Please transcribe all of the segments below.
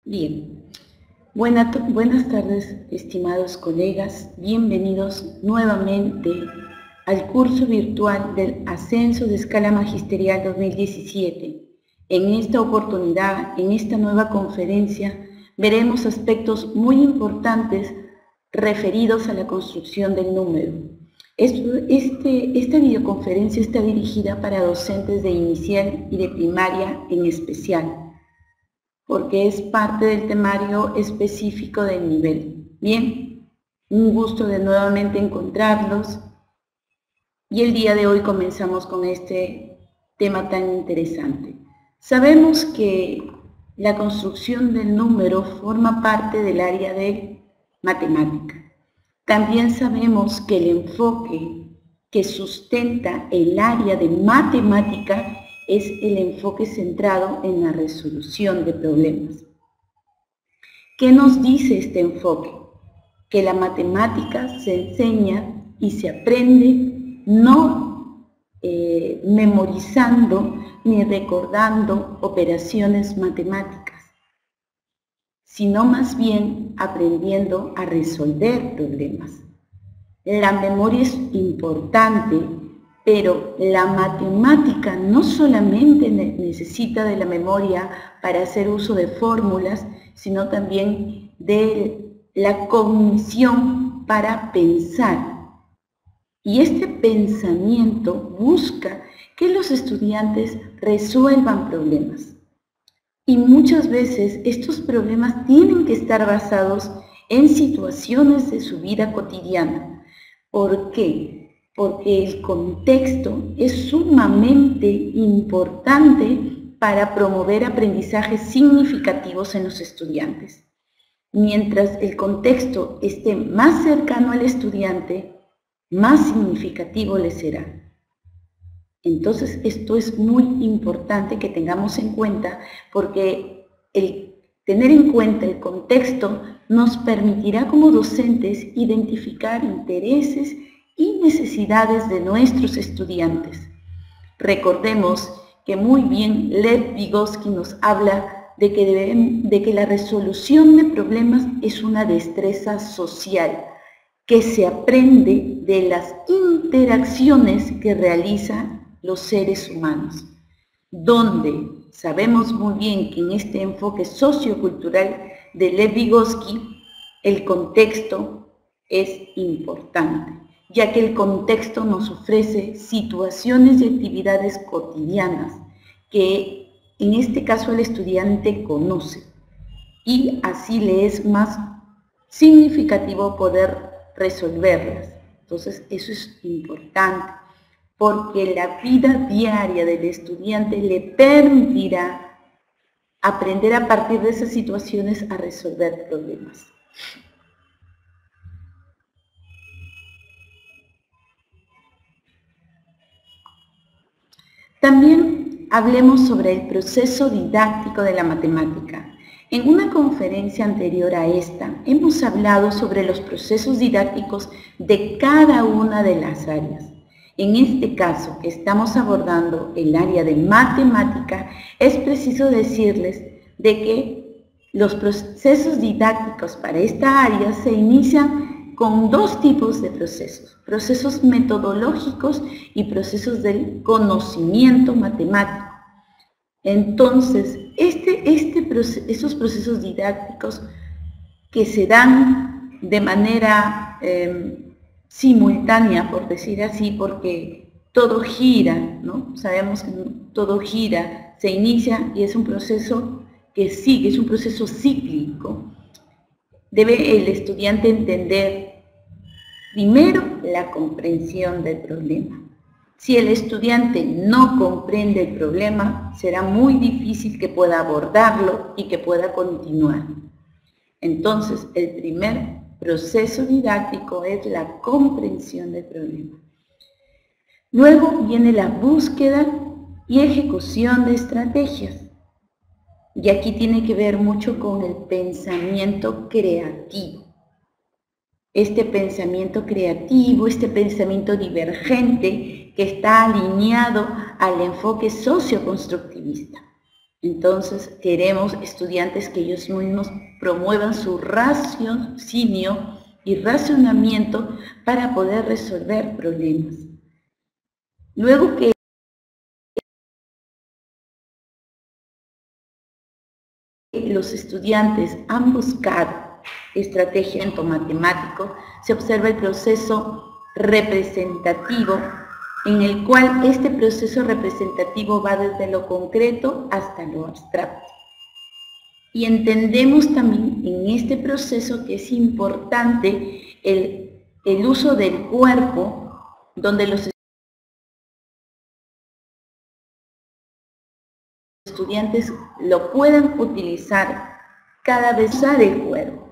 Bien, buenas tardes, estimados colegas. Bienvenidos nuevamente al curso virtual del Ascenso de Escala Magisterial 2017. En esta oportunidad, en esta nueva conferencia, veremos aspectos muy importantes referidos a la construcción del número. Esta videoconferencia está dirigida para docentes de inicial y de primaria en especial, porque es parte del temario específico del nivel. Bien, un gusto de nuevamente encontrarlos y el día de hoy comenzamos con este tema tan interesante. Sabemos que la construcción del número forma parte del área de matemática. También sabemos que el enfoque que sustenta el área de matemática es el enfoque centrado en la resolución de problemas. ¿Qué nos dice este enfoque? Que la matemática se enseña y se aprende no memorizando ni recordando operaciones matemáticas, sino más bien aprendiendo a resolver problemas. La memoria es importante, pero la matemática no solamente necesita de la memoria para hacer uso de fórmulas, sino también de la cognición para pensar. Y este pensamiento busca que los estudiantes resuelvan problemas. Y muchas veces estos problemas tienen que estar basados en situaciones de su vida cotidiana. ¿Por qué? Porque el contexto es sumamente importante para promover aprendizajes significativos en los estudiantes. Mientras el contexto esté más cercano al estudiante, más significativo le será. Entonces, esto es muy importante que tengamos en cuenta, porque el tener en cuenta el contexto nos permitirá como docentes identificar intereses y necesidades de nuestros estudiantes. Recordemos que muy bien Lev Vygotsky nos habla de que la resolución de problemas es una destreza social que se aprende de las interacciones que realizan los seres humanos, donde sabemos muy bien que en este enfoque sociocultural de Lev Vygotsky el contexto es importante, ya que el contexto nos ofrece situaciones y actividades cotidianas que en este caso el estudiante conoce, y así le es más significativo poder resolverlas. Entonces eso es importante, porque la vida diaria del estudiante le permitirá aprender a partir de esas situaciones a resolver problemas. También hablemos sobre el proceso didáctico de la matemática. En una conferencia anterior a esta, hemos hablado sobre los procesos didácticos de cada una de las áreas. En este caso, que estamos abordando el área de matemática, es preciso decirles de que los procesos didácticos para esta área se inician con dos tipos de procesos metodológicos y procesos del conocimiento matemático. Entonces, esos procesos didácticos que se dan de manera simultánea, por decir así, porque todo gira, ¿no? Sabemos que todo gira, se inicia y es un proceso que sigue, es un proceso cíclico. Debe el estudiante entender primero la comprensión del problema. Si el estudiante no comprende el problema, será muy difícil que pueda abordarlo y que pueda continuar. Entonces, el primer proceso didáctico es la comprensión del problema. Luego viene la búsqueda y ejecución de estrategias. Y aquí tiene que ver mucho con el pensamiento creativo. Este pensamiento creativo, este pensamiento divergente que está alineado al enfoque socioconstructivista. Entonces queremos estudiantes que ellos mismos promuevan su raciocinio y razonamiento para poder resolver problemas. Luego que los estudiantes han buscado estrategia en matemático, se observa el proceso representativo, en el cual este proceso representativo va desde lo concreto hasta lo abstracto. Y entendemos también en este proceso que es importante el uso del cuerpo, donde los estudiantes lo puedan utilizar cada vez el cuerpo.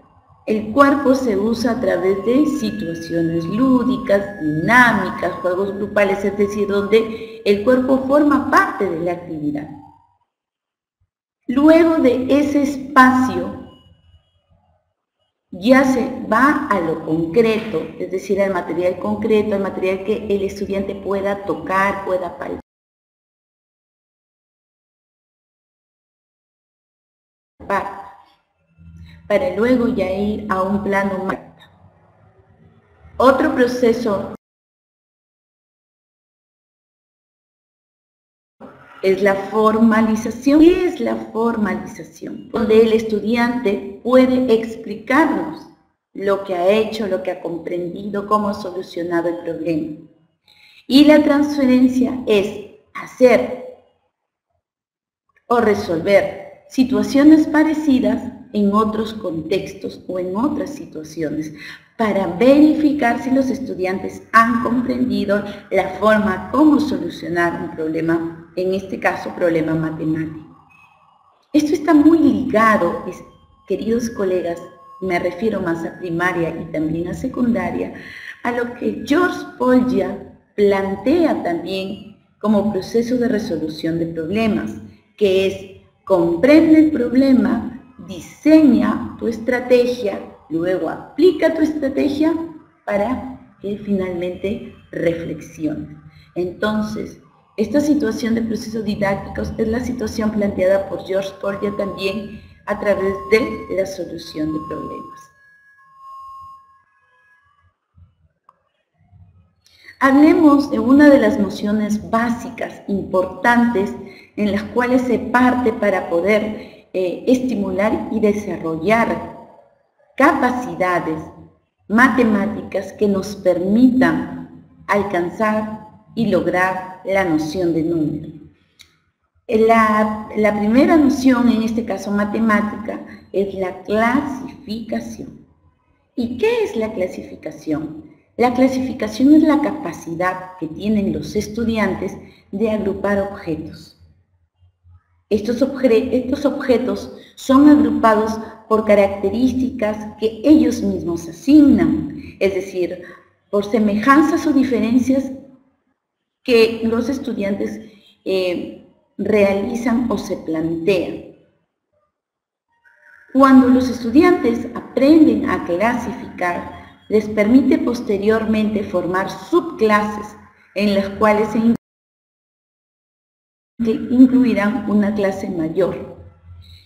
El cuerpo se usa a través de situaciones lúdicas, dinámicas, juegos grupales, es decir, donde el cuerpo forma parte de la actividad. Luego de ese espacio, ya se va a lo concreto, es decir, al material concreto, al material que el estudiante pueda tocar, pueda palpar, para luego ya ir a un plano más. Otro proceso es la formalización. ¿Qué es la formalización? Donde el estudiante puede explicarnos lo que ha hecho, lo que ha comprendido, cómo ha solucionado el problema. Y la transferencia es hacer o resolver situaciones parecidas en otros contextos o en otras situaciones, para verificar si los estudiantes han comprendido la forma como solucionar un problema, en este caso, problema matemático. Esto está muy ligado, queridos colegas, me refiero más a primaria y también a secundaria, a lo que George Polya plantea también como proceso de resolución de problemas, que es comprende el problema, diseña tu estrategia, luego aplica tu estrategia para que finalmente reflexiones. Entonces, esta situación de procesos didácticos es la situación planteada por George Polya también a través de la solución de problemas. Hablemos de una de las nociones básicas, importantes, en las cuales se parte para poder estimular y desarrollar capacidades matemáticas que nos permitan alcanzar y lograr la noción de número. La primera noción, en este caso matemática, es la clasificación. ¿Y qué es la clasificación? La clasificación es la capacidad que tienen los estudiantes de agrupar objetos. Estos objetos son agrupados por características que ellos mismos asignan, es decir, por semejanzas o diferencias que los estudiantes realizan o se plantean. Cuando los estudiantes aprenden a clasificar, les permite posteriormente formar subclases en las cuales se incluirán una clase mayor.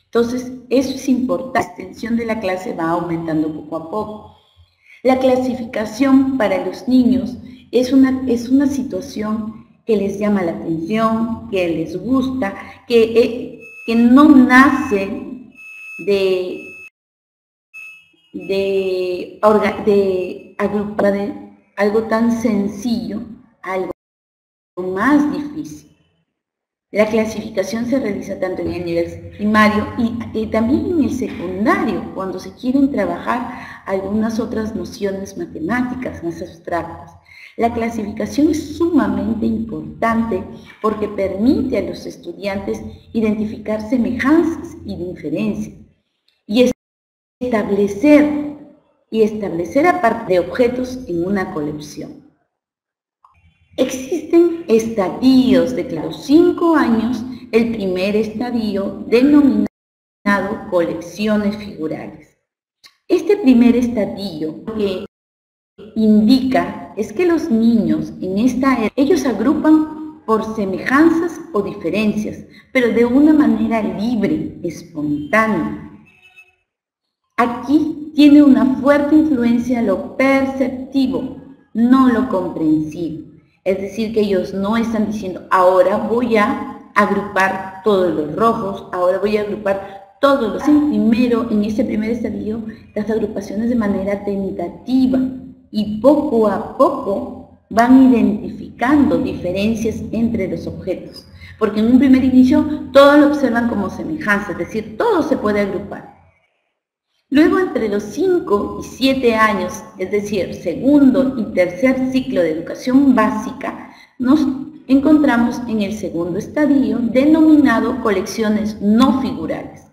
Entonces, eso es importante. La extensión de la clase va aumentando poco a poco. La clasificación para los niños es una situación que les llama la atención, que les gusta, que no nace de agrupar de algo tan sencillo a algo más difícil. La clasificación se realiza tanto en el nivel primario y también en el secundario, cuando se quieren trabajar algunas otras nociones matemáticas más abstractas. La clasificación es sumamente importante porque permite a los estudiantes identificar semejanzas y diferencias y establecer a partir de objetos en una colección. Existen estadios de los 5 años, el primer estadio denominado colecciones figurales. Este primer estadio lo que indica es que los niños en esta edad, ellos agrupan por semejanzas o diferencias, pero de una manera libre, espontánea. Aquí tiene una fuerte influencia lo perceptivo, no lo comprensivo. Es decir, que ellos no están diciendo, ahora voy a agrupar todos los rojos, ahora voy a agrupar todos los... Primero, en este primer estadio, las agrupaciones de manera tentativa y poco a poco van identificando diferencias entre los objetos. Porque en un primer inicio, todos lo observan como semejanza, es decir, todo se puede agrupar. Luego, entre los 5 y 7 años, es decir, segundo y tercer ciclo de educación básica, nos encontramos en el segundo estadio denominado colecciones no figurales.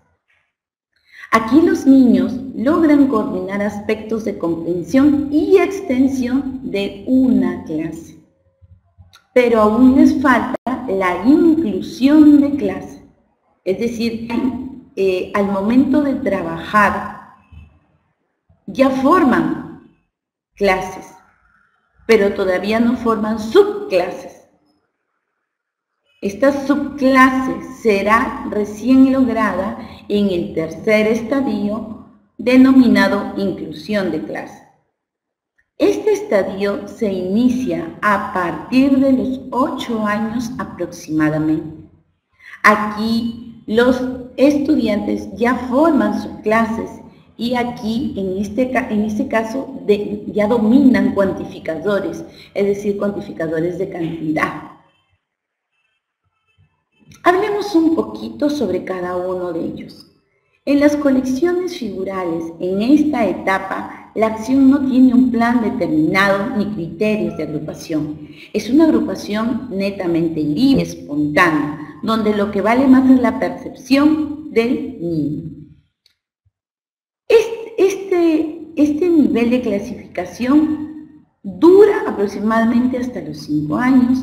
Aquí los niños logran coordinar aspectos de comprensión y extensión de una clase, pero aún les falta la inclusión de clase, es decir, al momento de trabajar, ya forman clases, pero todavía no forman subclases. Esta subclase será recién lograda en el tercer estadio denominado inclusión de clase. Este estadio se inicia a partir de los 8 años aproximadamente. Aquí los estudiantes ya forman subclases y aquí, en este caso, ya dominan cuantificadores, es decir, cuantificadores de cantidad. Hablemos un poquito sobre cada uno de ellos. En las colecciones figurales, en esta etapa, la acción no tiene un plan determinado ni criterios de agrupación. Es una agrupación netamente libre, espontánea, donde lo que vale más es la percepción del niño. Este nivel de clasificación dura aproximadamente hasta los 5 años.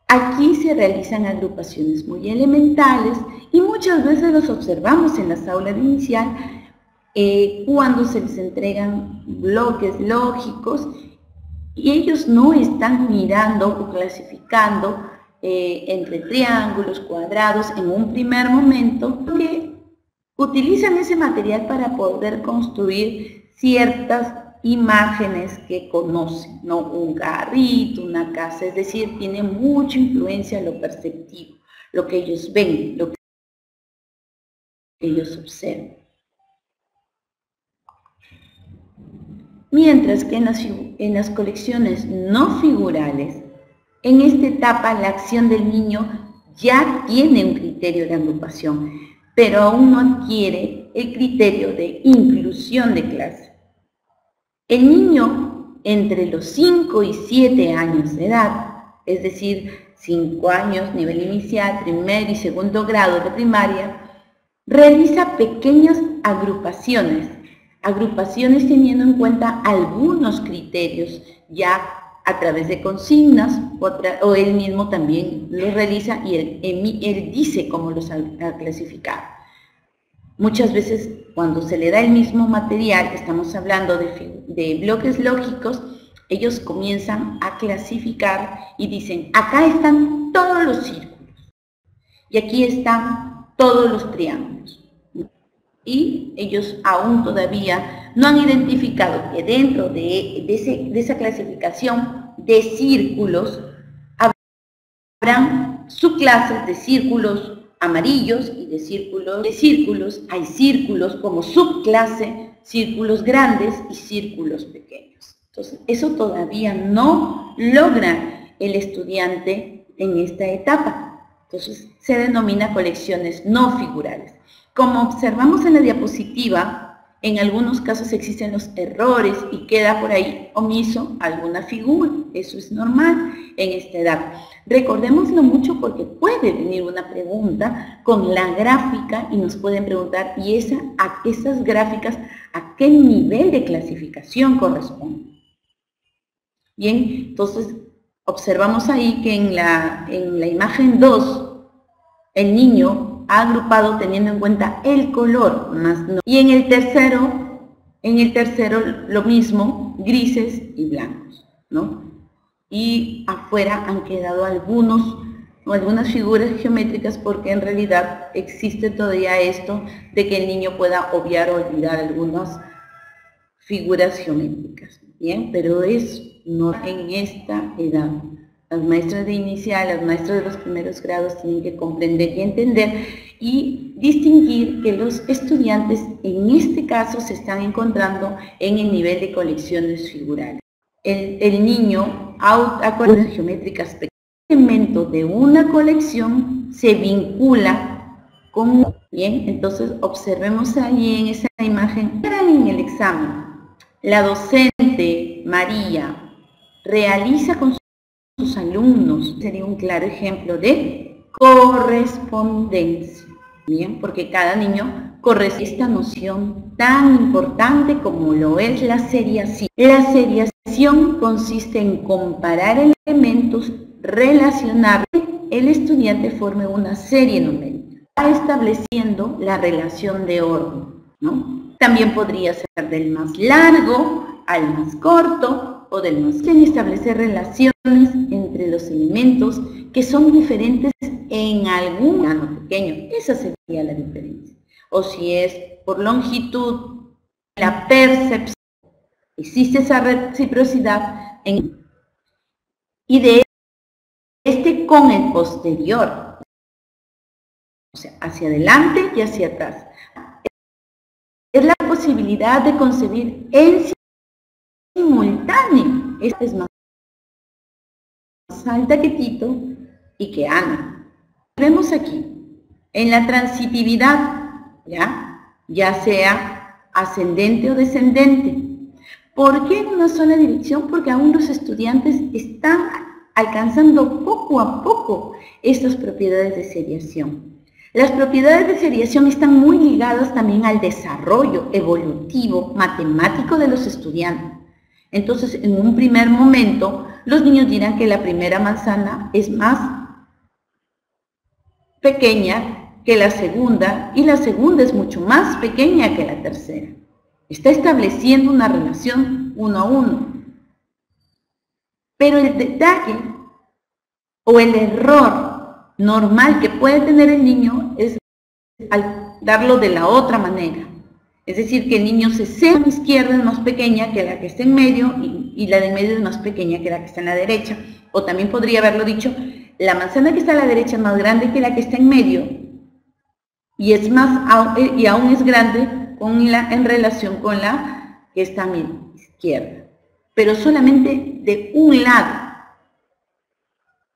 Aquí se realizan agrupaciones muy elementales y muchas veces los observamos en las aulas de inicial cuando se les entregan bloques lógicos y ellos no están mirando o clasificando entre triángulos, cuadrados en un primer momento, porque utilizan ese material para poder construir ciertas imágenes que conocen, ¿no? Un carrito, una casa, es decir, tiene mucha influencia en lo perceptivo, lo que ellos ven, lo que ellos observan. Mientras que en las colecciones no figurales, en esta etapa la acción del niño ya tiene un criterio de agrupación, pero aún no adquiere el criterio de inclusión de clase. El niño entre los 5 y 7 años de edad, es decir, 5 años, nivel inicial, primer y segundo grado de primaria, realiza pequeñas agrupaciones teniendo en cuenta algunos criterios ya a través de consignas, o él mismo también los realiza y él dice cómo los ha clasificado. Muchas veces cuando se le da el mismo material, estamos hablando de bloques lógicos, ellos comienzan a clasificar y dicen, acá están todos los círculos y aquí están todos los triángulos. Y ellos aún todavía no han identificado que dentro de esa clasificación de círculos habrán subclases de círculos amarillos y de círculos. Hay círculos como subclase, círculos grandes y círculos pequeños. Entonces, eso todavía no logra el estudiante en esta etapa. Entonces, se denomina colecciones no figurales. Como observamos en la diapositiva, en algunos casos existen los errores y queda por ahí omiso alguna figura. Eso es normal en esta edad. Recordémoslo mucho porque puede venir una pregunta con la gráfica y nos pueden preguntar, ¿y esas gráficas a qué nivel de clasificación corresponden? Bien, entonces observamos ahí que en la imagen 2, el niño ha agrupado teniendo en cuenta el color, más no. Y en el tercero lo mismo, grises y blancos, ¿no? y afuera han quedado algunas figuras geométricas, porque en realidad existe todavía esto de que el niño pueda obviar o olvidar algunas figuras geométricas, ¿bien? Pero es no en esta edad. Las maestras de inicial, las maestras de los primeros grados tienen que comprender y entender y distinguir que los estudiantes en este caso se están encontrando en el nivel de colecciones figurales. El niño a colecciones geométricas, elemento de una colección se vincula con, bien, entonces observemos ahí en esa imagen, en el examen, la docente María realiza con sus alumnos, sería un claro ejemplo de correspondencia, bien, porque cada niño corresponde a esta noción tan importante como lo es la seriación. La seriación consiste en comparar elementos, relacionar, el estudiante forme una serie numérica, estableciendo la relación de orden, ¿no? También podría ser del más largo al más corto o del más pequeño, establecer relaciones entre los elementos que son diferentes en algún plano pequeño. Esa sería la diferencia. O si es por longitud, la percepción, existe esa reciprocidad y de este con el posterior, o sea, hacia adelante y hacia atrás. Es la posibilidad de concebir en simultáneo. Esta es más alta que Tito y que Ana. Vemos aquí, en la transitividad, ya sea ascendente o descendente. ¿Por qué en una sola dirección? Porque aún los estudiantes están alcanzando poco a poco estas propiedades de seriación. Las propiedades de seriación están muy ligadas también al desarrollo evolutivo matemático de los estudiantes. Entonces, en un primer momento, los niños dirán que la primera manzana es más pequeña que la segunda y la segunda es mucho más pequeña que la tercera. Está estableciendo una relación 1 a 1. Pero el detalle o el error normal que puede tener el niño es al darlo de la otra manera. Es decir, que el niño se sepa que la izquierda es más pequeña que la que está en medio y la de en medio es más pequeña que la que está en la derecha. O también podría haberlo dicho, la manzana que está a la derecha es más grande que la que está en medio y aún es grande en relación con la que está a mi izquierda. Pero solamente de un lado,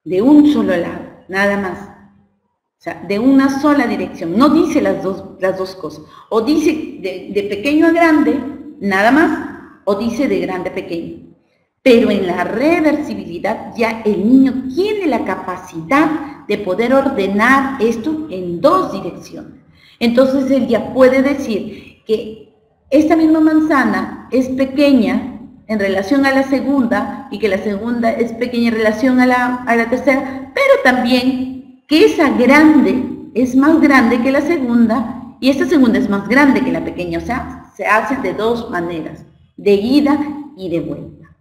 de un solo lado, nada más. O sea, de una sola dirección, no dice las dos cosas. O dice de pequeño a grande, nada más, o dice de grande a pequeño. Pero en la reversibilidad ya el niño tiene la capacidad de poder ordenar esto en dos direcciones. Entonces él ya puede decir que esta misma manzana es pequeña en relación a la segunda y que la segunda es pequeña en relación a la tercera, pero también que esa grande es más grande que la segunda y esta segunda es más grande que la pequeña. O sea, se hace de dos maneras, de ida y de vuelta.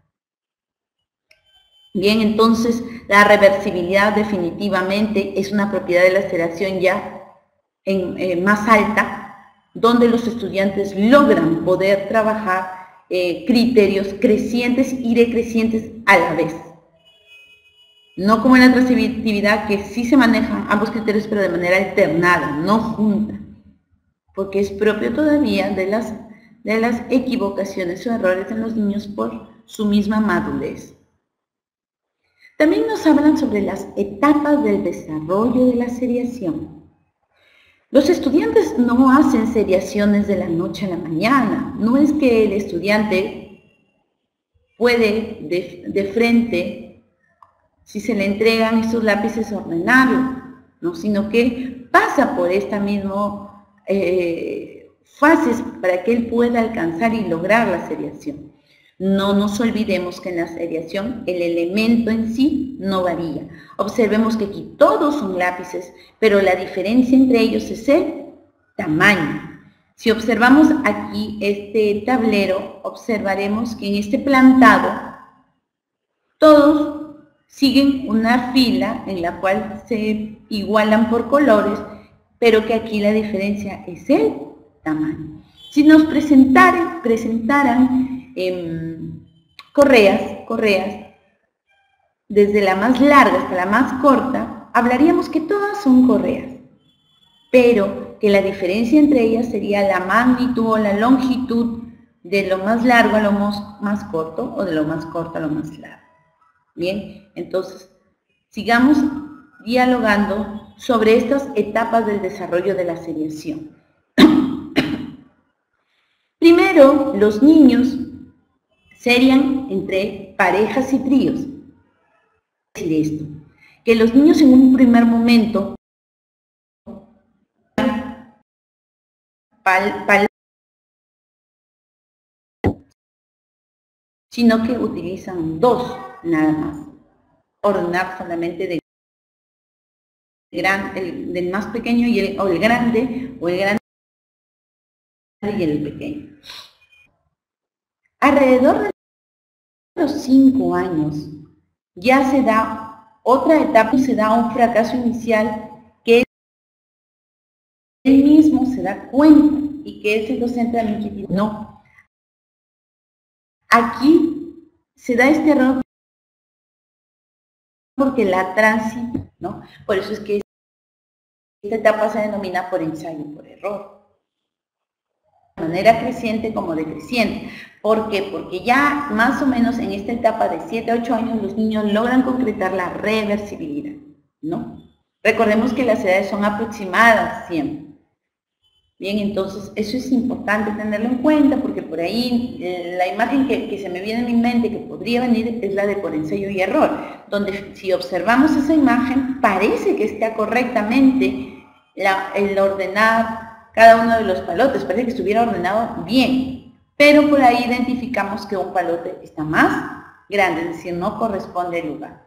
Bien, entonces la reversibilidad definitivamente es una propiedad de la seriación ya más alta, donde los estudiantes logran poder trabajar criterios crecientes y decrecientes a la vez. No como en la transitividad, que sí se manejan ambos criterios, pero de manera alternada, no junta, porque es propio todavía de las equivocaciones o errores en los niños por su misma madurez. También nos hablan sobre las etapas del desarrollo de la seriación. Los estudiantes no hacen seriaciones de la noche a la mañana. No es que el estudiante puede de frente, si se le entregan estos lápices, ordenarlo, ¿no? Sino que pasa por esta misma fases para que él pueda alcanzar y lograr la seriación. No nos olvidemos que en la seriación el elemento en sí no varía. Observemos que aquí todos son lápices, pero la diferencia entre ellos es el tamaño. Si observamos aquí este tablero, observaremos que en este plantado todos siguen una fila en la cual se igualan por colores, pero que aquí la diferencia es el tamaño. Si nos presentaran correas, desde la más larga hasta la más corta, hablaríamos que todas son correas, pero que la diferencia entre ellas sería la magnitud o la longitud de lo más largo a lo más corto, o de lo más corto a lo más largo. Bien, entonces, sigamos dialogando sobre estas etapas del desarrollo de la seriación. Primero, los niños serian entre parejas y tríos. ¿Qué quiere decir esto? Que los niños en un primer momento sino que utilizan dos nada más. Ordenar solamente del más pequeño y el grande y el pequeño. Alrededor de los 5 años ya se da otra etapa y se da un fracaso inicial que él mismo se da cuenta y que es el docente también que dice, no. Aquí se da este error porque la transita, ¿no? Por eso es que esta etapa se denomina por ensayo y por error. De manera creciente como decreciente. ¿Por qué? Porque ya más o menos en esta etapa de 7 a 8 años los niños logran concretar la reversibilidad, ¿no? Recordemos que las edades son aproximadas siempre. Bien, entonces eso es importante tenerlo en cuenta porque por ahí la imagen que se me viene en mi mente que podría venir es la de por ensayo y error, donde si observamos esa imagen parece que está correctamente el ordenar cada uno de los palotes, parece que estuviera ordenado bien, pero por ahí identificamos que un palote está más grande, es decir, no corresponde al lugar.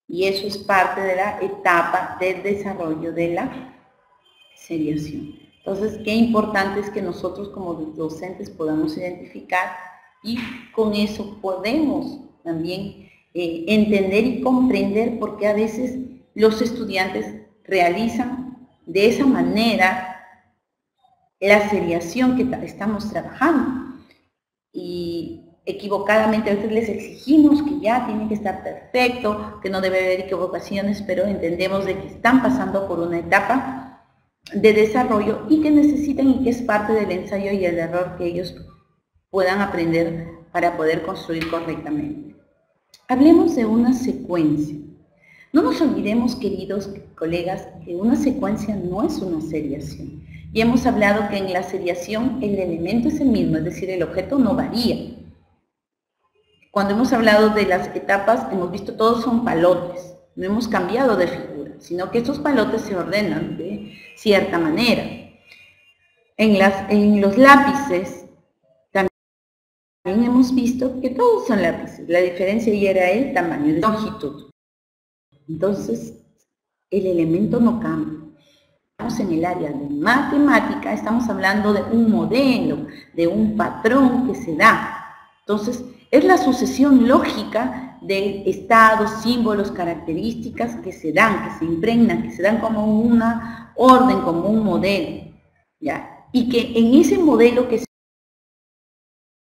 Y eso es parte de la etapa del desarrollo de la seriación. Entonces, qué importante es que nosotros como docentes podamos identificar y con eso podemos también entender y comprender por qué a veces los estudiantes realizan de esa manera la seriación que estamos trabajando. Y equivocadamente a veces les exigimos que ya tiene que estar perfecto, que no debe haber equivocaciones, pero entendemos de que están pasando por una etapa de desarrollo y que necesitan y que es parte del ensayo y el error que ellos puedan aprender para poder construir correctamente. Hablemos de una secuencia. No nos olvidemos, queridos colegas, que una secuencia no es una seriación. Y hemos hablado que en la seriación el elemento es el mismo, es decir, el objeto no varía. Cuando hemos hablado de las etapas, hemos visto todos son palotes, no hemos cambiado de figura, sino que estos palotes se ordenan de cierta manera. En los lápices también hemos visto que todos son lápices, la diferencia ya era el tamaño, de longitud. Entonces, el elemento no cambia. Estamos en el área de matemática, estamos hablando de un modelo, de un patrón que se da. Entonces, es la sucesión lógica de estados, símbolos, características que se dan, que se impregnan, que se dan como una orden, como un modelo, ¿ya? Y que en ese modelo que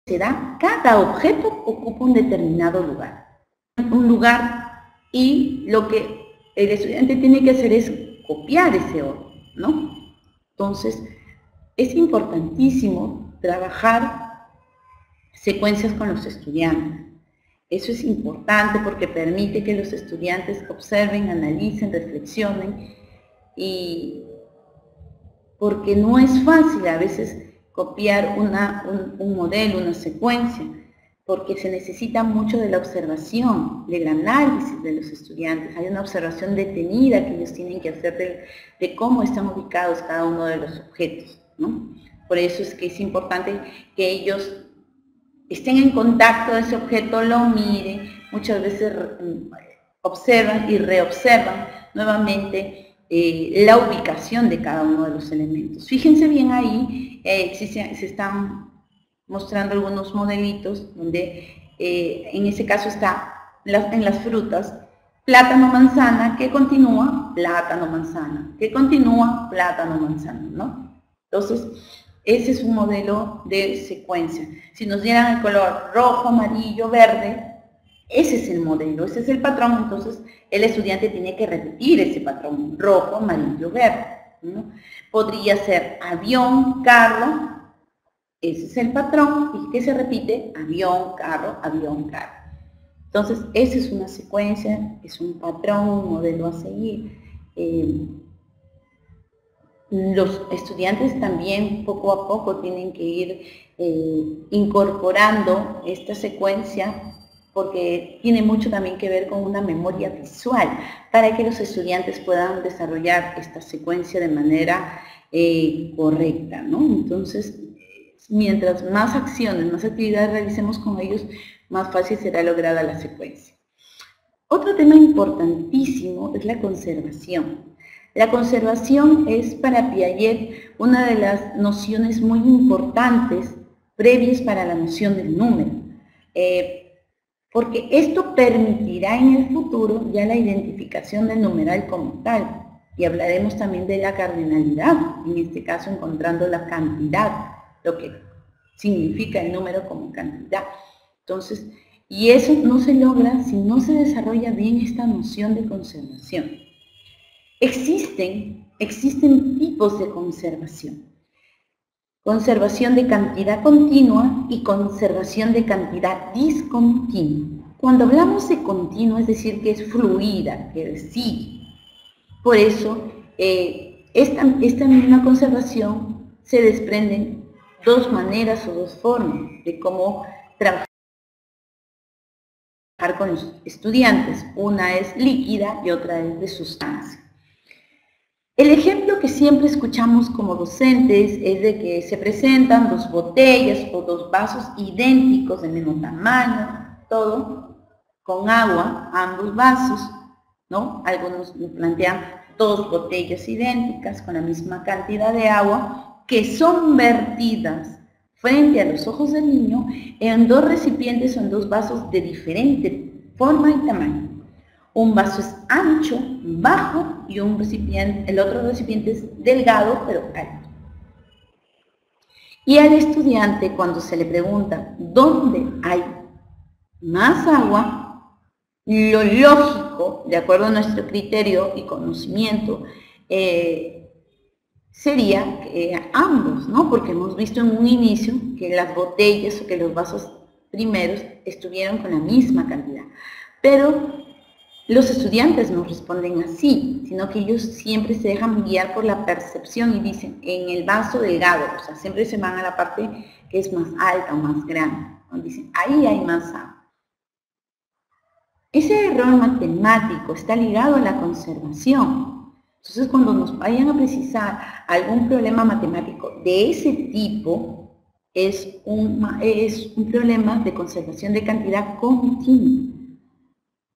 se da, cada objeto ocupa un determinado lugar. Un lugar, y lo que el estudiante tiene que hacer es copiar ese orden, ¿no? Entonces, es importantísimo trabajar secuencias con los estudiantes. Eso es importante porque permite que los estudiantes observen, analicen, reflexionen, y porque no es fácil a veces copiar un modelo, una secuencia, porque se necesita mucho de la observación, del análisis de los estudiantes. Hay una observación detenida que ellos tienen que hacer de cómo están ubicados cada uno de los objetos, ¿no? Por eso es que es importante que ellos estén en contacto de ese objeto, lo miren, muchas veces observan y reobservan nuevamente la ubicación de cada uno de los elementos. Fíjense bien ahí, se están mostrando algunos modelitos donde en ese caso está en las frutas, plátano, manzana, que continúa, plátano, manzana, que continúa, plátano, manzana, ¿no? Entonces, ese es un modelo de secuencia. Si nos dieran el color rojo, amarillo, verde, ese es el modelo, ese es el patrón. Entonces, el estudiante tiene que repetir ese patrón, rojo, amarillo, verde, ¿no? Podría ser avión, carro, ese es el patrón, y que se repite, avión, carro, avión, carro. Entonces, esa es una secuencia, es un patrón, un modelo a seguir. Los estudiantes también poco a poco tienen que ir incorporando esta secuencia, porque tiene mucho también que ver con una memoria visual, para que los estudiantes puedan desarrollar esta secuencia de manera correcta, ¿no? Entonces, mientras más acciones, más actividades realicemos con ellos, más fácil será lograda la secuencia. Otro tema importantísimo es la conservación. La conservación es para Piaget una de las nociones muy importantes previas para la noción del número, porque esto permitirá en el futuro ya la identificación del numeral como tal, y hablaremos también de la cardinalidad, en este caso encontrando la cantidad, lo que significa el número como cantidad. Entonces, y eso no se logra si no se desarrolla bien esta noción de conservación. Existen tipos de conservación. Conservación de cantidad continua y conservación de cantidad discontinua. Cuando hablamos de continua, es decir, que es fluida, que sigue. Por eso, esta misma conservación se desprenden dos maneras o dos formas de cómo trabajar con los estudiantes. Una es líquida y otra es de sustancia. El ejemplo que siempre escuchamos como docentes es de que se presentan dos botellas o dos vasos idénticos del mismo tamaño, todo con agua, ambos vasos, ¿no? Algunos plantean dos botellas idénticas con la misma cantidad de agua que son vertidas frente a los ojos del niño en dos recipientes o en dos vasos de diferente forma y tamaño. Un vaso es ancho, bajo, y el otro recipiente es delgado, pero alto. Y al estudiante, cuando se le pregunta dónde hay más agua, lo lógico, de acuerdo a nuestro criterio y conocimiento, sería que ambos, ¿no? Porque hemos visto en un inicio que las botellas o que los vasos primeros estuvieron con la misma cantidad. Pero los estudiantes no responden así, sino que ellos siempre se dejan guiar por la percepción y dicen, en el vaso delgado, o sea, siempre se van a la parte que es más alta o más grande, ¿no? Dicen, ahí hay más agua. Ese error matemático está ligado a la conservación. Entonces, cuando nos vayan a precisar algún problema matemático de ese tipo, es un problema de conservación de cantidad continua.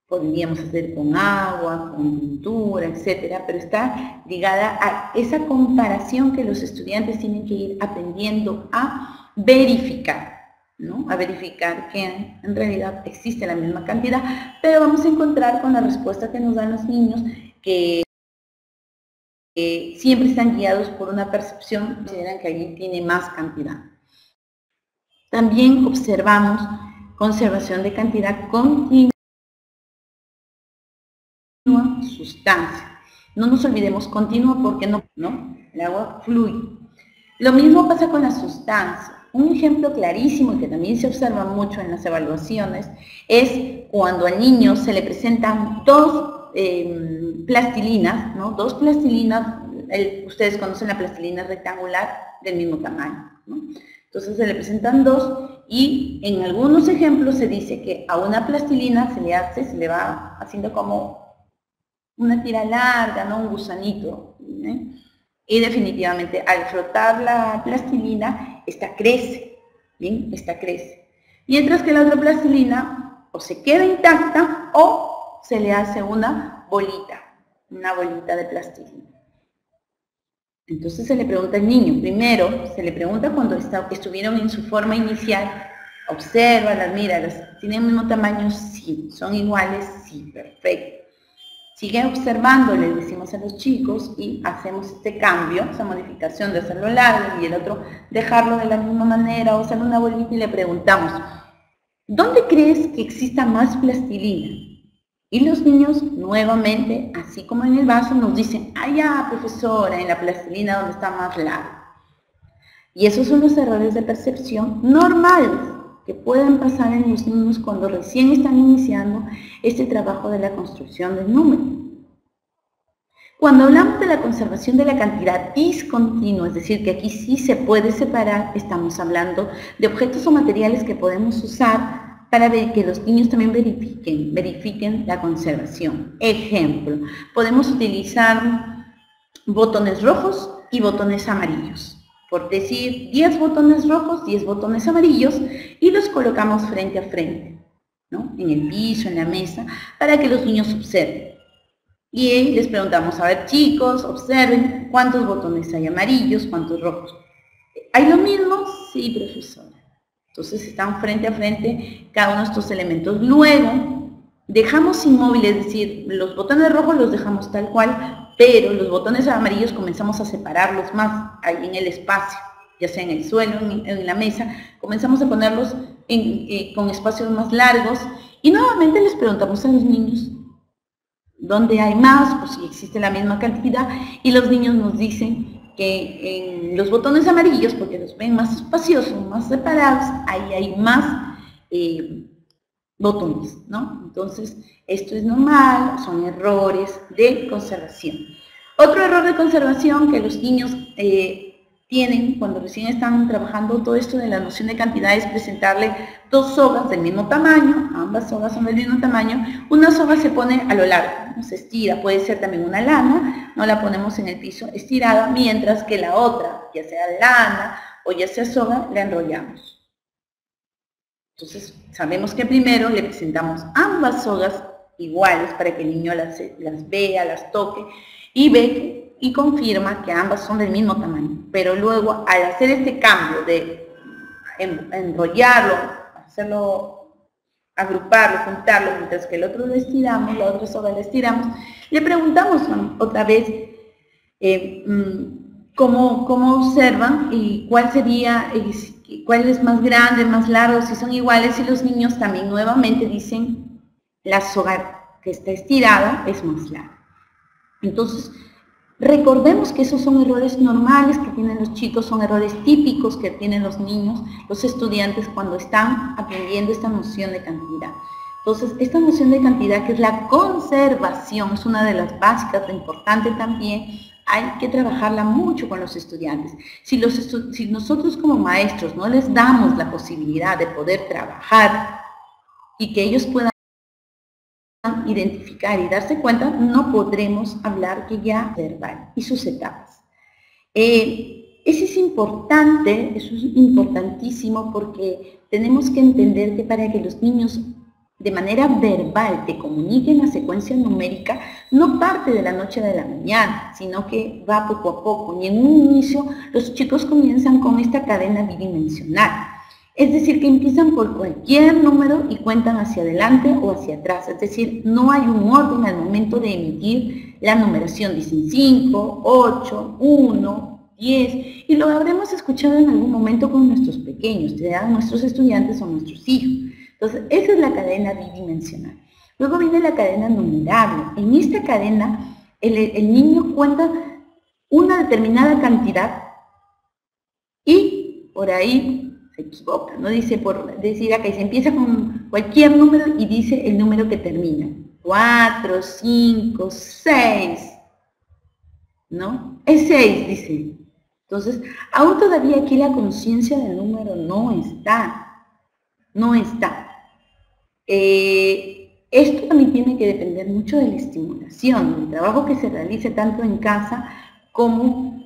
Podríamos hacer con agua, con pintura, etcétera, pero está ligada a esa comparación que los estudiantes tienen que ir aprendiendo a verificar, ¿no? A verificar que en realidad existe la misma cantidad, pero vamos a encontrar con la respuesta que nos dan los niños que siempre están guiados por una percepción, consideran que allí tiene más cantidad. También observamos conservación de cantidad continua, sustancia. No nos olvidemos, continua porque no, el agua fluye. Lo mismo pasa con la sustancia. Un ejemplo clarísimo y que también se observa mucho en las evaluaciones es cuando al niño se le presentan dos plastilinas, ¿no? Dos plastilinas, ustedes conocen la plastilina rectangular del mismo tamaño, ¿no? Entonces se le presentan dos y en algunos ejemplos se dice que a una plastilina se le va haciendo como una tira larga, ¿no? Un gusanito, ¿eh? Y definitivamente al frotar la plastilina, esta crece, ¿bien? Esta crece. Mientras que la otra plastilina o se queda intacta o se le hace una bolita de plastilina. Entonces se le pregunta al niño, primero se le pregunta cuando estuvieron en su forma inicial, Obsérvalas, míralas. ¿Tienen el mismo tamaño? Sí. ¿Son iguales? Sí, perfecto. Sigue observando, les decimos a los chicos, y hacemos este cambio, esa modificación de hacerlo largo y el otro dejarlo de la misma manera, o hacer una bolita y le preguntamos, ¿dónde crees que exista más plastilina? Y los niños, nuevamente, así como en el vaso, nos dicen, allá, profesora, en la plastilina donde está más largo. Y esos son los errores de percepción normales que pueden pasar en los niños cuando recién están iniciando este trabajo de la construcción del número. Cuando hablamos de la conservación de la cantidad discontinua, es decir, que aquí sí se puede separar, estamos hablando de objetos o materiales que podemos usar para ver que los niños también verifiquen la conservación. Ejemplo, podemos utilizar botones rojos y botones amarillos. Por decir, 10 botones rojos, 10 botones amarillos, y los colocamos frente a frente, ¿no? En el piso, en la mesa, para que los niños observen. Y les preguntamos, a ver chicos, observen cuántos botones hay amarillos, cuántos rojos. ¿Hay lo mismo? Sí, profesora. Entonces están frente a frente cada uno de estos elementos. Luego, dejamos inmóviles, es decir, los botones rojos los dejamos tal cual, pero los botones amarillos comenzamos a separarlos más ahí en el espacio, ya sea en el suelo, en la mesa, comenzamos a ponerlos con espacios más largos, y nuevamente les preguntamos a los niños dónde hay más, pues si existe la misma cantidad, y los niños nos dicen que en los botones amarillos, porque los ven más espaciosos, más separados, ahí hay más botones, ¿no? Entonces, esto es normal, son errores de conservación. Otro error de conservación que los niños tienen cuando recién están trabajando todo esto de la noción de cantidad es presentarle dos sogas del mismo tamaño, ambas sogas son del mismo tamaño, una soga se pone a lo largo, ¿no? Se estira, puede ser también una lana, no la ponemos en el piso estirada, mientras que la otra, ya sea lana o ya sea soga, la enrollamos. Entonces, sabemos que primero le presentamos ambas sogas iguales para que el niño las vea, las toque y ve y confirma que ambas son del mismo tamaño. Pero luego, al hacer este cambio de enrollarlo, hacerlo, agruparlo, juntarlo, mientras que el otro lo estiramos, la otra soga la estiramos, le preguntamos otra vez cómo observan y cuál sería, cuál es más grande, más largo, si son iguales, y los niños también nuevamente dicen la soga que está estirada es más larga. Entonces, recordemos que esos son errores normales que tienen los chicos, son errores típicos que tienen los niños, los estudiantes cuando están aprendiendo esta noción de cantidad. Entonces, esta noción de cantidad, que es la conservación, es una de las básicas, lo importante también, hay que trabajarla mucho con los estudiantes. Si nosotros como maestros no les damos la posibilidad de poder trabajar y que ellos puedan identificar y darse cuenta, no podremos hablar que ya verbal y sus etapas. Eso es importante, eso es importantísimo, porque tenemos que entender que para que los niños de manera verbal te comuniquen la secuencia numérica, no parte de la noche a la mañana, sino que va poco a poco. Y en un inicio los chicos comienzan con esta cadena bidimensional. Es decir, que empiezan por cualquier número y cuentan hacia adelante o hacia atrás. Es decir, no hay un orden al momento de emitir la numeración. Dicen 5, 8, 1, 10. Y lo habremos escuchado en algún momento con nuestros pequeños, sean nuestros estudiantes o nuestros hijos. Entonces, esa es la cadena bidimensional. Luego viene la cadena numerable. En esta cadena, el niño cuenta una determinada cantidad y por ahí se equivoca, ¿no? Dice, por decir acá, se empieza con cualquier número y dice el número que termina. 4, 5, 6, ¿no? Es 6, dice. Entonces, aún todavía aquí la conciencia del número no está. No está. Esto también tiene que depender mucho de la estimulación, del trabajo que se realice tanto en casa como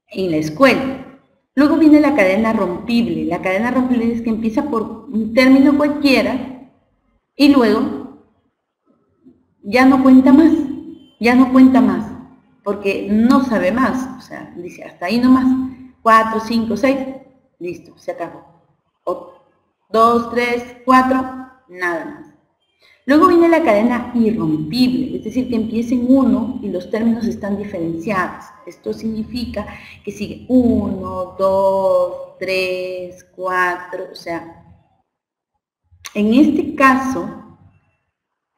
en la escuela. Luego viene la cadena rompible. La cadena rompible es que empieza por un término cualquiera y luego ya no cuenta más, porque no sabe más. O sea, dice hasta ahí nomás. 4, 5, 6, listo, se acabó. 2, 3, 4, nada más. Luego viene la cadena irrompible, es decir, que empieza en 1 y los términos están diferenciados. Esto significa que sigue 1, 2, 3, 4, o sea, en este caso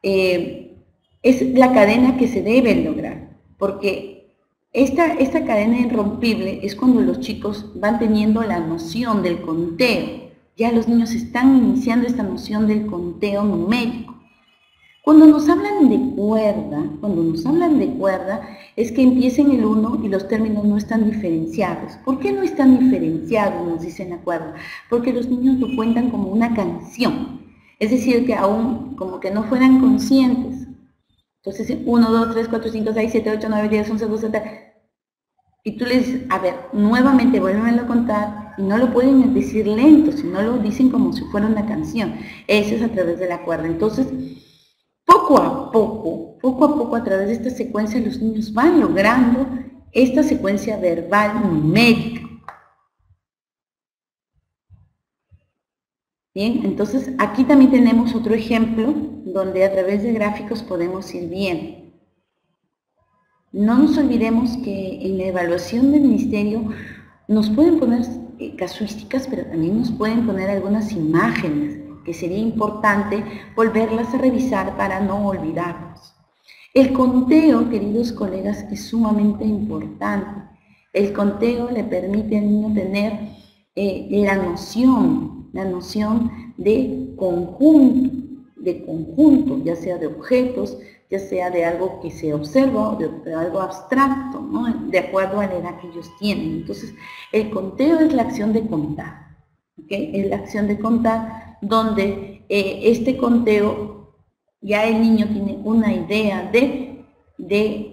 es la cadena que se debe lograr, porque esta cadena irrompible es cuando los chicos van teniendo la noción del conteo. Ya los niños están iniciando esta noción del conteo numérico. Cuando nos hablan de cuerda, es que empieza en el 1 y los términos no están diferenciados. ¿Por qué no están diferenciados? Nos dicen la cuerda. Porque los niños lo cuentan como una canción. Es decir, que aún como que no fueran conscientes. Entonces, 1, 2, 3, 4, 5, 6, 7, 8, 9, 10, 11, 12, 13. Y tú les dices, a ver, nuevamente vuélvemelo a contar, y no lo pueden decir lento, sino lo dicen como si fuera una canción. Eso es a través de la cuerda. Entonces, poco a poco, a través de esta secuencia, los niños van logrando esta secuencia verbal numérica. Bien, entonces aquí también tenemos otro ejemplo donde a través de gráficos podemos ir viendo. No nos olvidemos que en la evaluación del ministerio nos pueden poner casuísticas, pero también nos pueden poner algunas imágenes que sería importante volverlas a revisar para no olvidarnos. El conteo, queridos colegas, es sumamente importante. El conteo le permite al niño tener la noción de conjunto, ya sea de objetos, ya sea de algo que se observa o de algo abstracto, ¿no? De acuerdo a la edad que ellos tienen. Entonces, el conteo es la acción de contar, ¿okay? Es la acción de contar donde este conteo ya el niño tiene una idea de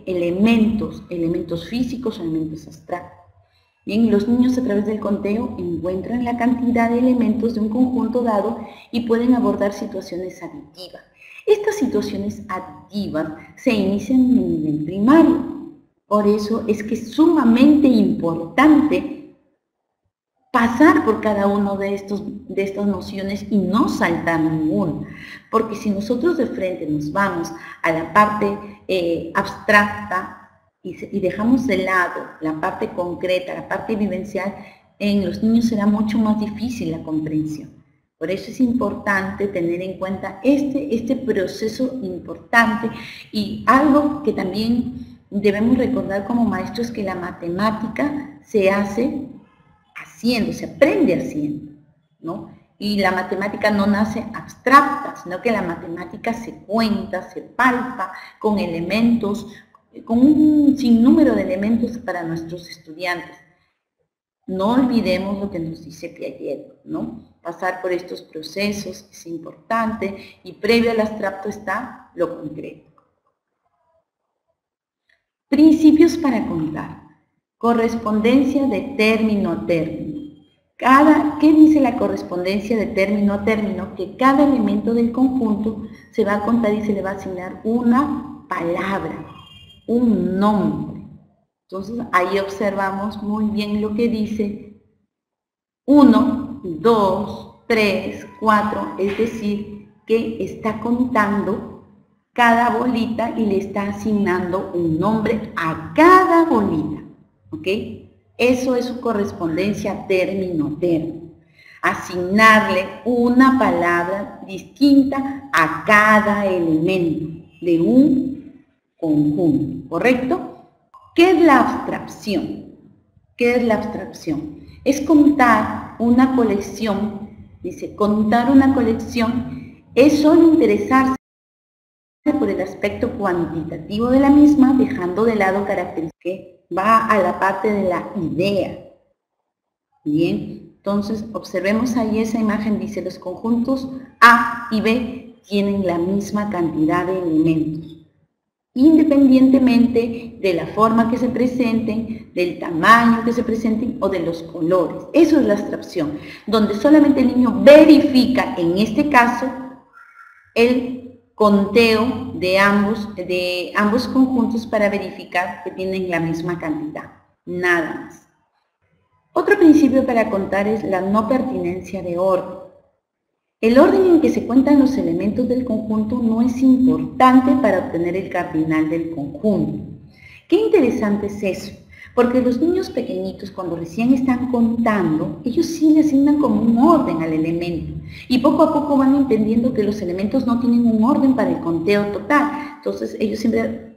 elementos físicos o elementos abstractos. Bien, los niños a través del conteo encuentran la cantidad de elementos de un conjunto dado y pueden abordar situaciones aditivas. Estas situaciones aditivas se inician en el nivel primario. Por eso es que es sumamente importante pasar por cada uno de estas nociones y no saltar ninguna. Porque si nosotros de frente nos vamos a la parte abstracta, y dejamos de lado la parte concreta, la parte vivencial, en los niños será mucho más difícil la comprensión. Por eso es importante tener en cuenta este proceso importante, y algo que también debemos recordar como maestros, que la matemática se hace haciendo, se aprende haciendo, ¿no? Y la matemática no nace abstracta, sino que la matemática se cuenta, se palpa con elementos, con un sinnúmero de elementos para nuestros estudiantes. No olvidemos lo que nos dice Piaget, ¿no? Pasar por estos procesos es importante, y previo al abstracto está lo concreto. Principios para contar. Correspondencia de término a término. ¿Qué dice la correspondencia de término a término? Que cada elemento del conjunto se va a contar y se le va a asignar una palabra, un nombre. Entonces ahí observamos muy bien lo que dice 1, 2, 3, 4, es decir, que está contando cada bolita y le está asignando un nombre a cada bolita, ¿ok? Eso es su correspondencia término a término. Asignarle una palabra distinta a cada elemento de un conjunto, ¿correcto? ¿Qué es la abstracción? ¿Qué es la abstracción? Es contar una colección. Dice, contar una colección es solo interesarse por el aspecto cuantitativo de la misma, dejando de lado características que va a la parte de la idea. Bien, entonces observemos ahí esa imagen, dice, los conjuntos A y B tienen la misma cantidad de elementos, independientemente de la forma que se presenten, del tamaño que se presenten o de los colores. Eso es la abstracción, donde solamente el niño verifica, en este caso, el conteo de ambos conjuntos para verificar que tienen la misma cantidad, nada más. Otro principio para contar es la no pertinencia de orden. El orden en que se cuentan los elementos del conjunto no es importante para obtener el cardinal del conjunto. Qué interesante es eso, porque los niños pequeñitos cuando recién están contando, ellos sí le asignan como un orden al elemento y poco a poco van entendiendo que los elementos no tienen un orden para el conteo total. Entonces ellos siempre,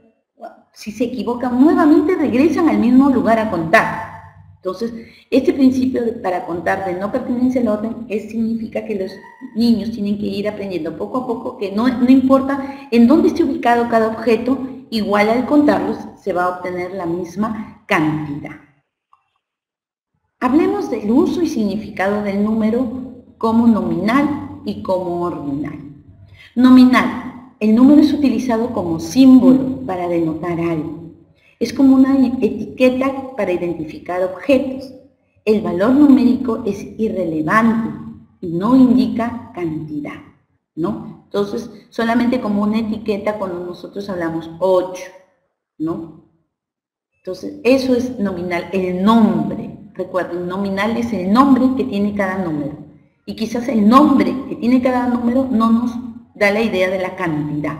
si se equivocan, nuevamente regresan al mismo lugar a contar. Entonces, este principio para contar de no pertenencia al orden significa que los niños tienen que ir aprendiendo poco a poco que no importa en dónde esté ubicado cada objeto, igual al contarlos se va a obtener la misma cantidad. Hablemos del uso y significado del número como nominal y como ordinal. Nominal. El número es utilizado como símbolo para denotar algo. Es como una etiqueta para identificar objetos. El valor numérico es irrelevante y no indica cantidad, ¿no? Entonces, solamente como una etiqueta cuando nosotros hablamos 8, ¿no? Entonces, eso es nominal, el nombre. Recuerden, nominal es el nombre que tiene cada número. Y quizás el nombre que tiene cada número no nos da la idea de la cantidad.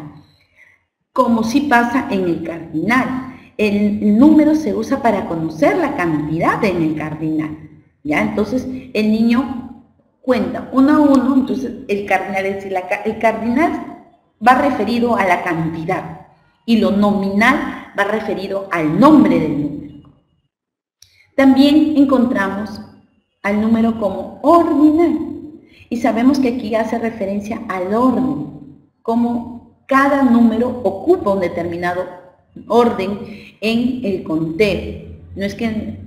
Como sí pasa en el cardinal. El número se usa para conocer la cantidad en el cardinal, ¿ya? Entonces, el niño cuenta 1 a 1, entonces el cardinal, es decir, el cardinal va referido a la cantidad y lo nominal va referido al nombre del número. También encontramos al número como ordinal y sabemos que aquí hace referencia al orden, como cada número ocupa un determinado orden en el conteo. No es que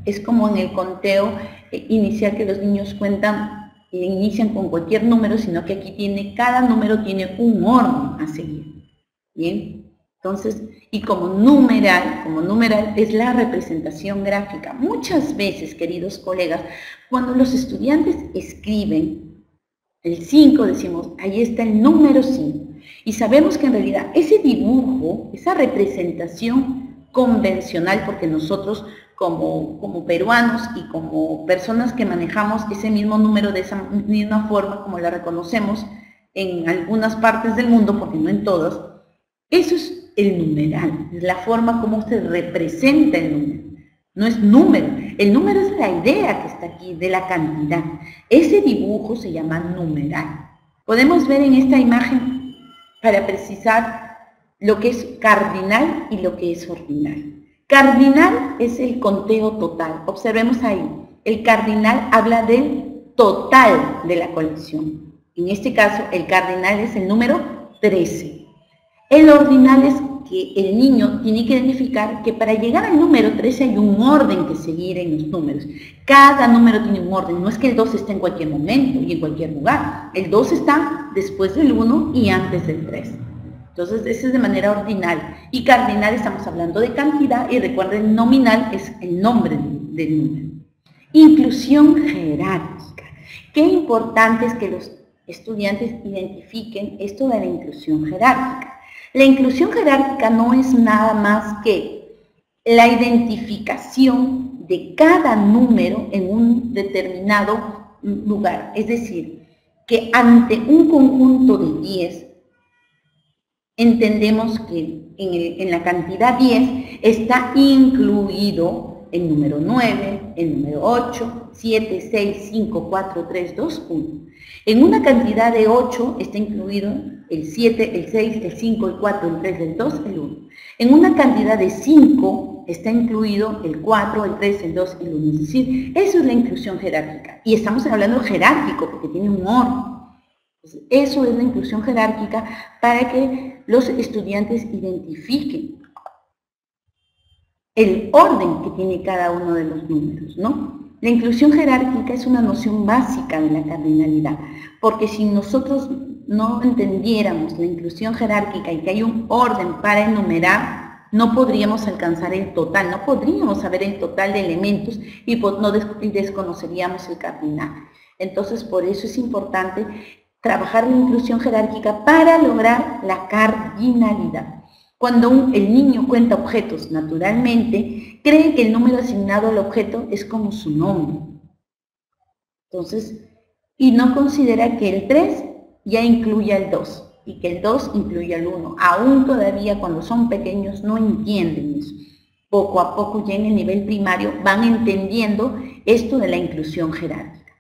es como en el conteo inicial que los niños cuentan e inician con cualquier número, sino que aquí cada número tiene un orden a seguir. Bien, entonces, y como numeral es la representación gráfica. Muchas veces, queridos colegas, cuando los estudiantes escriben el 5, decimos, ahí está el número 5. Y sabemos que en realidad ese dibujo, esa representación convencional, porque nosotros como peruanos y como personas que manejamos ese mismo número de esa misma forma como la reconocemos en algunas partes del mundo, porque no en todas, eso es el numeral, es la forma como se representa el número. No es número, el número es la idea que está aquí de la cantidad. Ese dibujo se llama numeral. Podemos ver en esta imagen, para precisar lo que es cardinal y lo que es ordinal. Cardinal es el conteo total. Observemos ahí, el cardinal habla del total de la colección. En este caso, el cardinal es el número 13. El ordinal es que el niño tiene que identificar que para llegar al número 13 hay un orden que seguir en los números. Cada número tiene un orden, no es que el 2 esté en cualquier momento y en cualquier lugar. El 2 está después del 1 y antes del 3. Entonces, ese es de manera ordinal. Y cardinal estamos hablando de cantidad y recuerden, nominal es el nombre del número. Inclusión jerárquica. Qué importante es que los estudiantes identifiquen esto de la inclusión jerárquica. La inclusión jerárquica no es nada más que la identificación de cada número en un determinado lugar. Es decir, que ante un conjunto de 10, entendemos que en la cantidad 10 está incluido el número 9, el número 8, 7, 6, 5, 4, 3, 2, 1. En una cantidad de 8 está incluido el 7, el 6, el 5, el 4, el 3, el 2, el 1. En una cantidad de 5 está incluido el 4, el 3, el 2, el 1. Es decir, eso es la inclusión jerárquica. Y estamos hablando jerárquico porque tiene un orden. Entonces, eso es la inclusión jerárquica para que los estudiantes identifiquen el orden que tiene cada uno de los números, ¿no? La inclusión jerárquica es una noción básica de la cardinalidad, porque si nosotros no entendiéramos la inclusión jerárquica y que hay un orden para enumerar, no podríamos alcanzar el total, no podríamos saber el total de elementos y desconoceríamos el cardinal. Entonces, por eso es importante trabajar la inclusión jerárquica para lograr la cardinalidad. Cuando el niño cuenta objetos naturalmente, cree que el número asignado al objeto es como su nombre. Entonces, y no considera que el 3 ya incluya el 2 y que el 2 incluya el 1. Aún todavía cuando son pequeños no entienden eso. Poco a poco ya en el nivel primario van entendiendo esto de la inclusión jerárquica.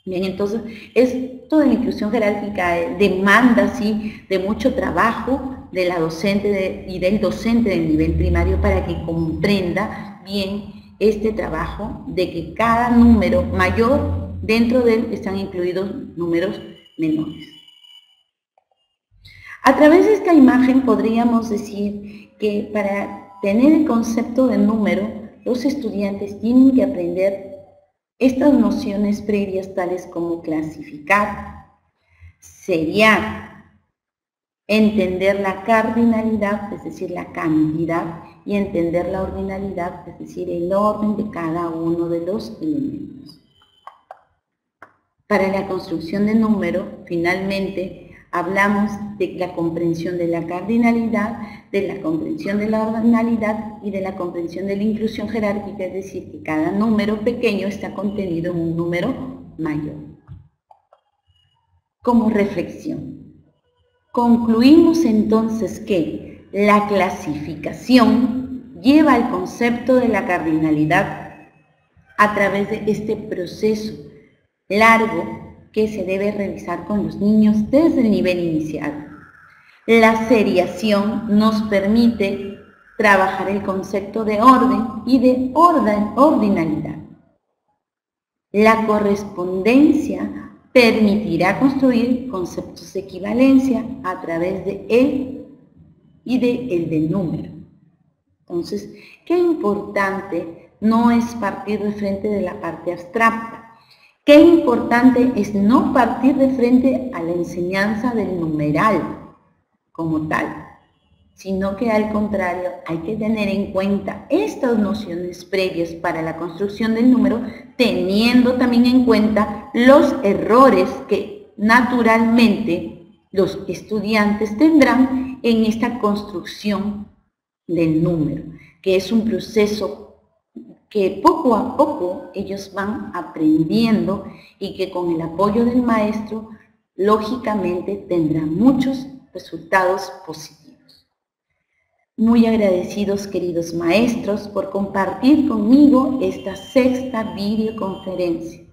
Bien, entonces esto de la inclusión jerárquica demanda sí de mucho trabajo de la docente y del docente del nivel primario para que comprenda bien este trabajo de que cada número mayor, dentro de él están incluidos números menores. A través de esta imagen podríamos decir que para tener el concepto de número, los estudiantes tienen que aprender estas nociones previas tales como clasificar, seriar, entender la cardinalidad, es decir, la cantidad, y entender la ordinalidad, es decir, el orden de cada uno de los elementos. Para la construcción de número, finalmente, hablamos de la comprensión de la cardinalidad, de la comprensión de la ordinalidad y de la comprensión de la inclusión jerárquica, es decir, que cada número pequeño está contenido en un número mayor. Como reflexión, concluimos entonces que la clasificación lleva al concepto de la cardinalidad a través de este proceso largo que se debe realizar con los niños desde el nivel inicial. La seriación nos permite trabajar el concepto de orden y de ordinalidad. La correspondencia permitirá construir conceptos de equivalencia a través de él y de el del número. Entonces, qué importante no es partir de frente de la parte abstracta. Qué importante es no partir de frente a la enseñanza del numeral como tal, sino que al contrario hay que tener en cuenta estas nociones previas para la construcción del número, teniendo también en cuenta los errores que naturalmente los estudiantes tendrán en esta construcción del número, que es un proceso que poco a poco ellos van aprendiendo y que con el apoyo del maestro, lógicamente tendrán muchos resultados positivos. Muy agradecidos, queridos maestros, por compartir conmigo esta 6ª videoconferencia.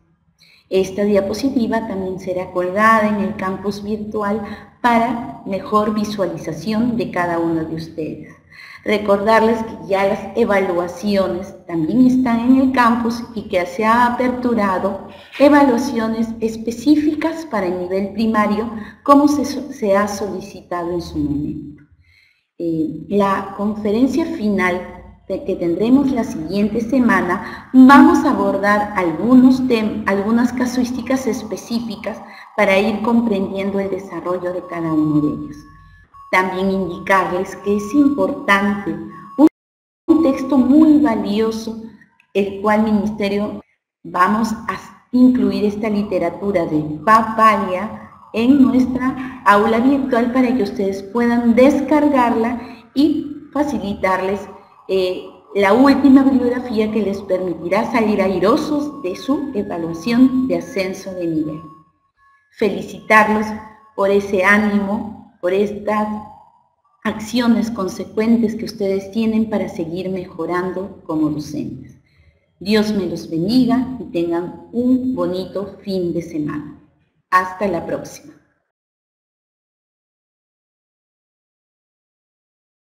Esta diapositiva también será colgada en el campus virtual para mejor visualización de cada uno de ustedes. Recordarles que ya las evaluaciones también están en el campus y que se ha aperturado evaluaciones específicas para el nivel primario como se ha solicitado en su momento. La conferencia final que tendremos la siguiente semana, vamos a abordar algunas casuísticas específicas para ir comprendiendo el desarrollo de cada uno de ellos. También indicarles que es importante un texto muy valioso, el cual Ministerio vamos a incluir esta literatura de Papalia en nuestra aula virtual para que ustedes puedan descargarla y facilitarles la última bibliografía que les permitirá salir airosos de su evaluación de ascenso de nivel. Felicitarlos por ese ánimo, por estas acciones consecuentes que ustedes tienen para seguir mejorando como docentes. Dios me los bendiga y tengan un bonito fin de semana. Hasta la próxima.